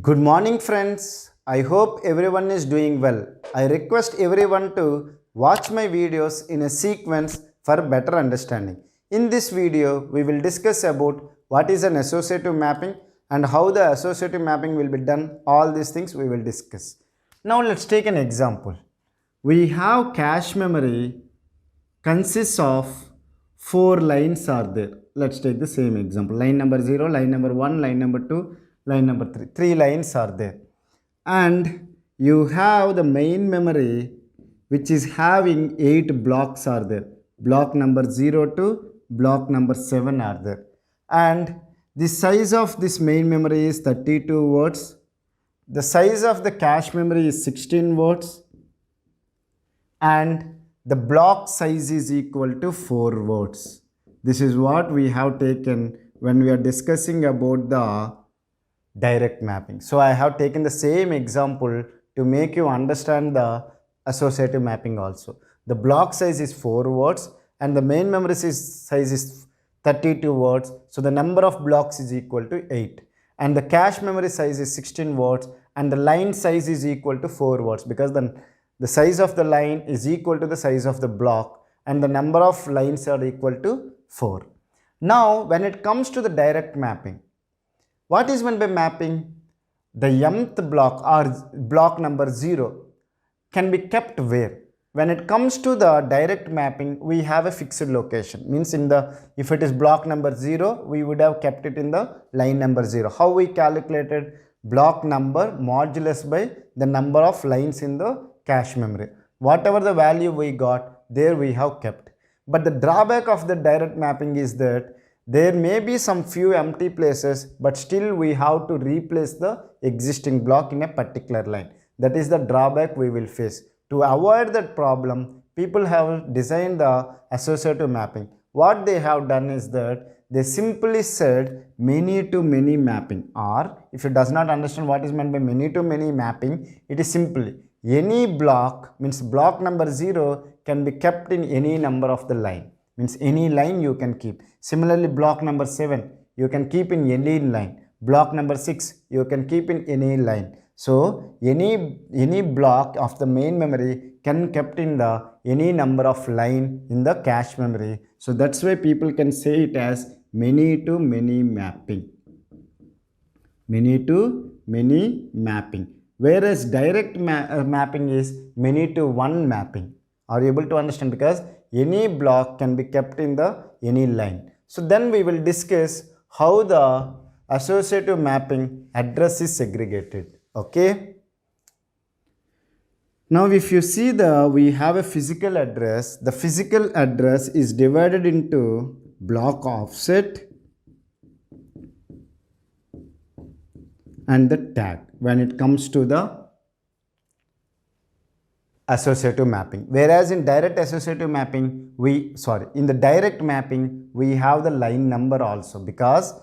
Good morning, friends. I hope everyone is doing well. I request everyone to watch my videos in a sequence for better understanding. In this video, we will discuss about what is an associative mapping and how the associative mapping will be done. All these things we will discuss. Now let's take an example. We have cache memory consists of four lines are there. Let's take the same example. Line number 0, line number 1, line number 2, line number 3. Three lines are there. And you have the main memory which is having 8 blocks are there. Block number 0 to block number 7 are there. And the size of this main memory is 32 words. The size of the cache memory is 16 words. And the block size is equal to 4 words. This is what we have taken when we are discussing about the direct mapping. So I have taken the same example to make you understand the associative mapping also. The block size is 4 words and the main memory size is 32 words. So the number of blocks is equal to 8. And the cache memory size is 16 words and the line size is equal to 4 words because the size of the line is equal to the size of the block and the number of lines are equal to 4. Now when it comes to the direct mapping, what is meant by mapping? The mth block or block number 0 can be kept where? When it comes to the direct mapping, we have a fixed location. Means if it is block number 0, we would have kept it in the line number 0. How we calculated? Block number modulus by the number of lines in the cache memory. Whatever the value we got, there we have kept. But the drawback of the direct mapping is that there may be some few empty places, but still we have to replace the existing block in a particular line. That is the drawback we will face. To avoid that problem, people have designed the associative mapping. What they have done is that they simply said many to many mapping, or if it does not understand what is meant by many to many mapping, it is simply any block, means block number 0 can be kept in any number of the line. Means any line you can keep. Similarly, block number 7 you can keep in any line. Block number 6 you can keep in any line. So any block of the main memory can kept in the any number of line in the cache memory. So that's why people can say it as many to many mapping. Many to many mapping. Whereas direct mapping is many to one mapping. Are you able to understand? Because any block can be kept in the any line. So then we will discuss how the associative mapping address is segregated. Okay. Now if you see we have a physical address. The physical address is divided into block offset and the tag when it comes to the associative mapping. Whereas in direct associative mapping, in the direct mapping, we have the line number also because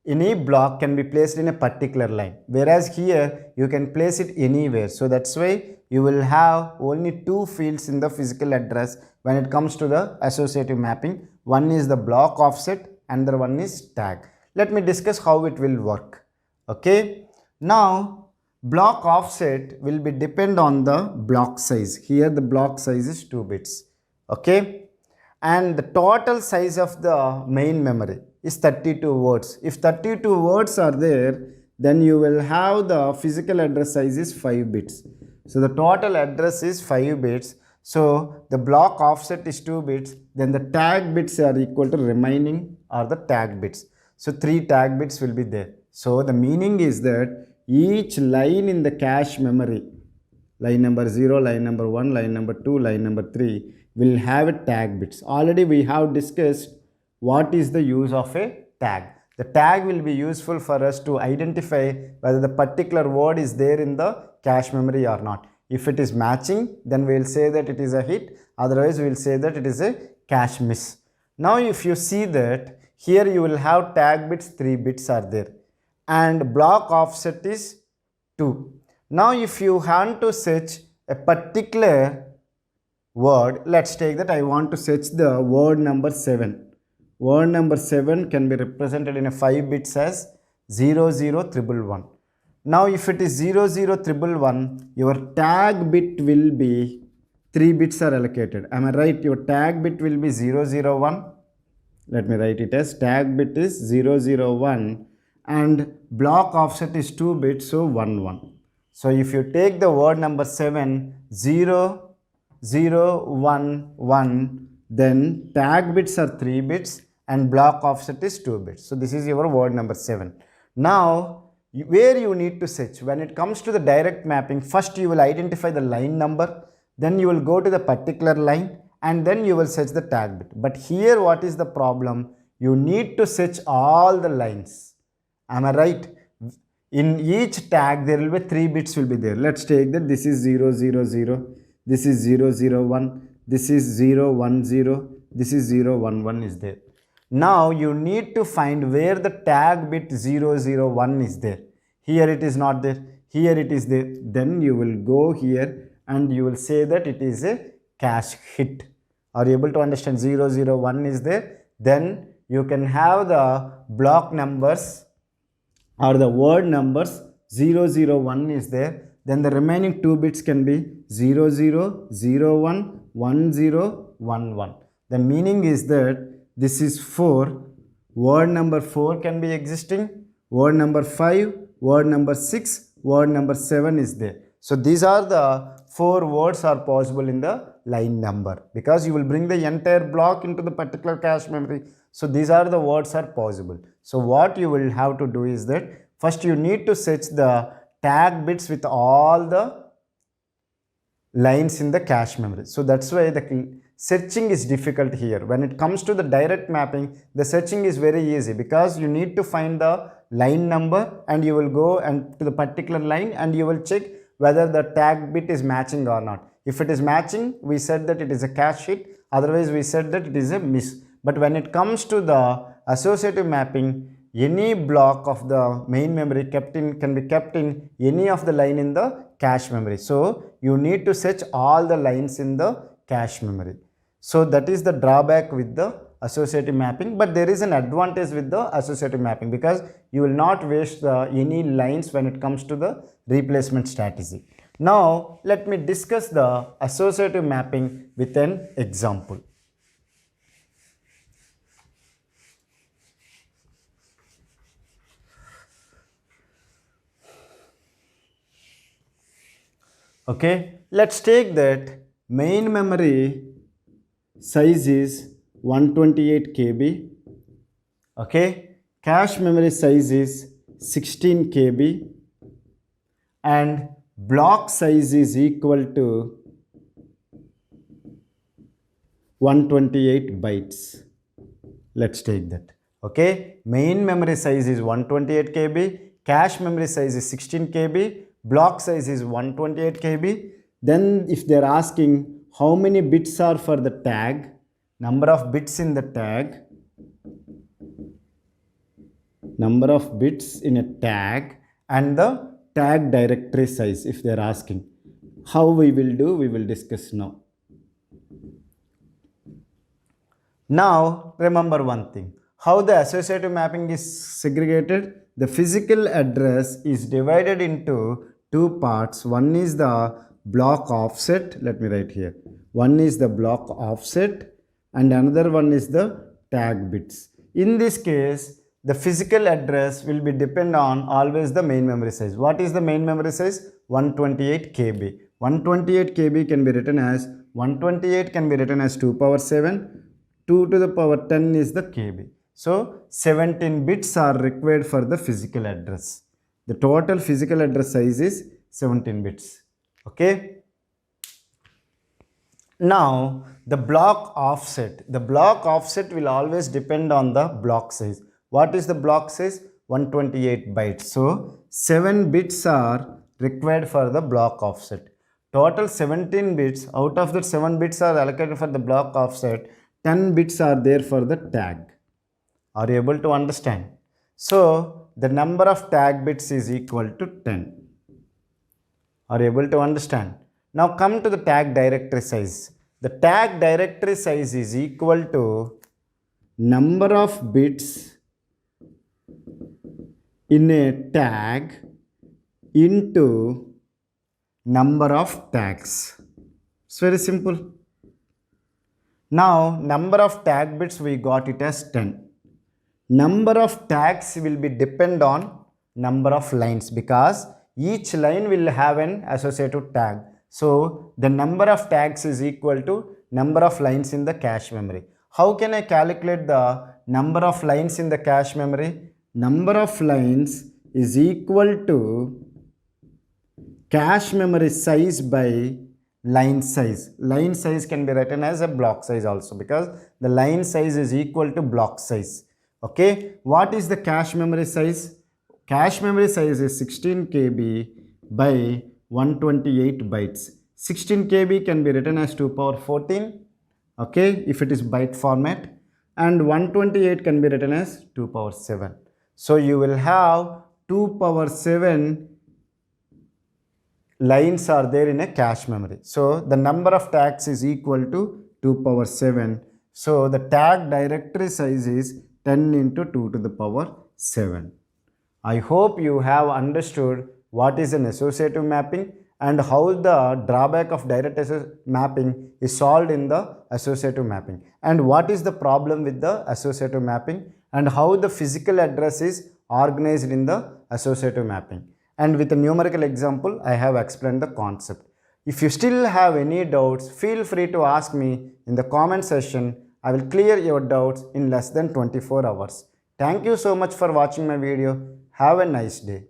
any block can be placed in a particular line. Whereas here, you can place it anywhere. So that's why you will have only two fields in the physical address when it comes to the associative mapping. One is the block offset, another one is tag. Let me discuss how it will work. Okay. Now, block offset will be depend on the block size. Here the block size is 2 bits. Okay. And the total size of the main memory is 32 words. If 32 words are there, then you will have the physical address size is 5 bits. So the total address is 5 bits. So the block offset is 2 bits. Then the tag bits are equal to remaining are the tag bits. So 3 tag bits will be there. So the meaning is that each line in the cache memory, line number 0, line number 1, line number 2, line number 3 will have a tag bits. Already we have discussed what is the use of a tag. The tag will be useful for us to identify whether the particular word is there in the cache memory or not. If it is matching, then we will say that it is a hit. Otherwise, we will say that it is a cache miss. Now, if you see that here you will have tag bits, 3 bits are there. And block offset is 2. Now if you want to search a particular word, let's take that I want to search the word number 7. Word number 7 can be represented in a 5 bits as 00111. Now if it is 00111, your tag bit will be 3 bits are allocated. Am I right? Your tag bit will be 001. Let me write it as tag bit is 001 and block offset is 2 bits, so 11. So if you take the word number 7, 0011, then tag bits are 3 bits and block offset is 2 bits. So this is your word number 7. Now where you need to search, when it comes to the direct mapping, first you will identify the line number, then you will go to the particular line and then you will search the tag bit. But here what is the problem? You need to search all the lines. Am I right? In each tag there will be 3 bits will be there. Let's take that this is 000, this is 001, this is 010, this is 011 is there. Now you need to find where the tag bit 001 is there. Here it is not there, here it is there. Then you will go here and you will say that it is a cache hit. Are you able to understand? 001 is there. Then you can have the block numbers or the word numbers 001 is there. Then the remaining 2 bits can be 0001 1011. The meaning is that this is 4, word number 4 can be existing, word number 5, word number 6, word number 7 is there. So these are the 4 words are possible in the line number, because you will bring the entire block into the particular cache memory. So these are the words are possible. So what you will have to do is that first you need to search the tag bits with all the lines in the cache memory. So that's why the searching is difficult here. When it comes to the direct mapping, the searching is very easy, because you need to find the line number and you will go and to the particular line and you will check whether the tag bit is matching or not. If it is matching, we said that it is a cache hit, otherwise we said that it is a miss. But when it comes to the associative mapping, any block of the main memory can be kept in any of the line in the cache memory. So you need to search all the lines in the cache memory. So that is the drawback with the associative mapping, but there is an advantage with the associative mapping, because you will not waste any lines when it comes to the replacement strategy. Now let me discuss the associative mapping with an example. Okay, let's take that main memory size is 128 KB. Okay, cache memory size is 16 KB and block size is equal to 128 bytes. Let's take that. Okay, main memory size is 128 KB, cache memory size is 16 KB, block size is 128 KB. Then if they are asking how many bits are for the tag, number of bits in the tag, number of bits in a tag, and the tag directory size, if they are asking. How we will do, we will discuss now. Now remember one thing, how the associative mapping is segregated. The physical address is divided into 2 parts. One is the block offset, let me write here. One is the block offset and another one is the tag bits. In this case, the physical address will be depend on always the main memory size. What is the main memory size? 128 KB. 128 KB can be written as 128 can be written as 2 power 7. 2 to the power 10 is the KB. So 17 bits are required for the physical address. The total physical address size is 17 bits. Okay. Now the block offset. The block offset will always depend on the block size. What is the block size? 128 bytes. So 7 bits are required for the block offset. Total 17 bits. Out of that 7 bits are allocated for the block offset. 10 bits are there for the tag. Are you able to understand? So the number of tag bits is equal to 10. Are you able to understand? Now come to the tag directory size. The tag directory size is equal to number of bits in a tag into number of tags. It's very simple. Now, number of tag bits we got it as 10. Number of tags will be depend on number of lines because each line will have an associative tag. So, the number of tags is equal to number of lines in the cache memory. How can I calculate the number of lines in the cache memory? Number of lines is equal to cache memory size by line size. Line size can be written as a block size also because the line size is equal to block size. Okay, what is the cache memory size? Cache memory size is 16 KB by 128 bytes. 16 KB can be written as 2 power 14, okay, if it is byte format, and 128 can be written as 2 power 7. So you will have 2 power 7 lines are there in a cache memory. So the number of tags is equal to 2 power 7. So the tag directory size is 10 into 2 to the power 7. I hope you have understood what is an associative mapping and how the drawback of direct mapping is solved in the associative mapping, and what is the problem with the associative mapping, and how the physical address is organized in the associative mapping. And with a numerical example, I have explained the concept. If you still have any doubts, feel free to ask me in the comment section. I will clear your doubts in less than 24 hours. Thank you so much for watching my video. Have a nice day.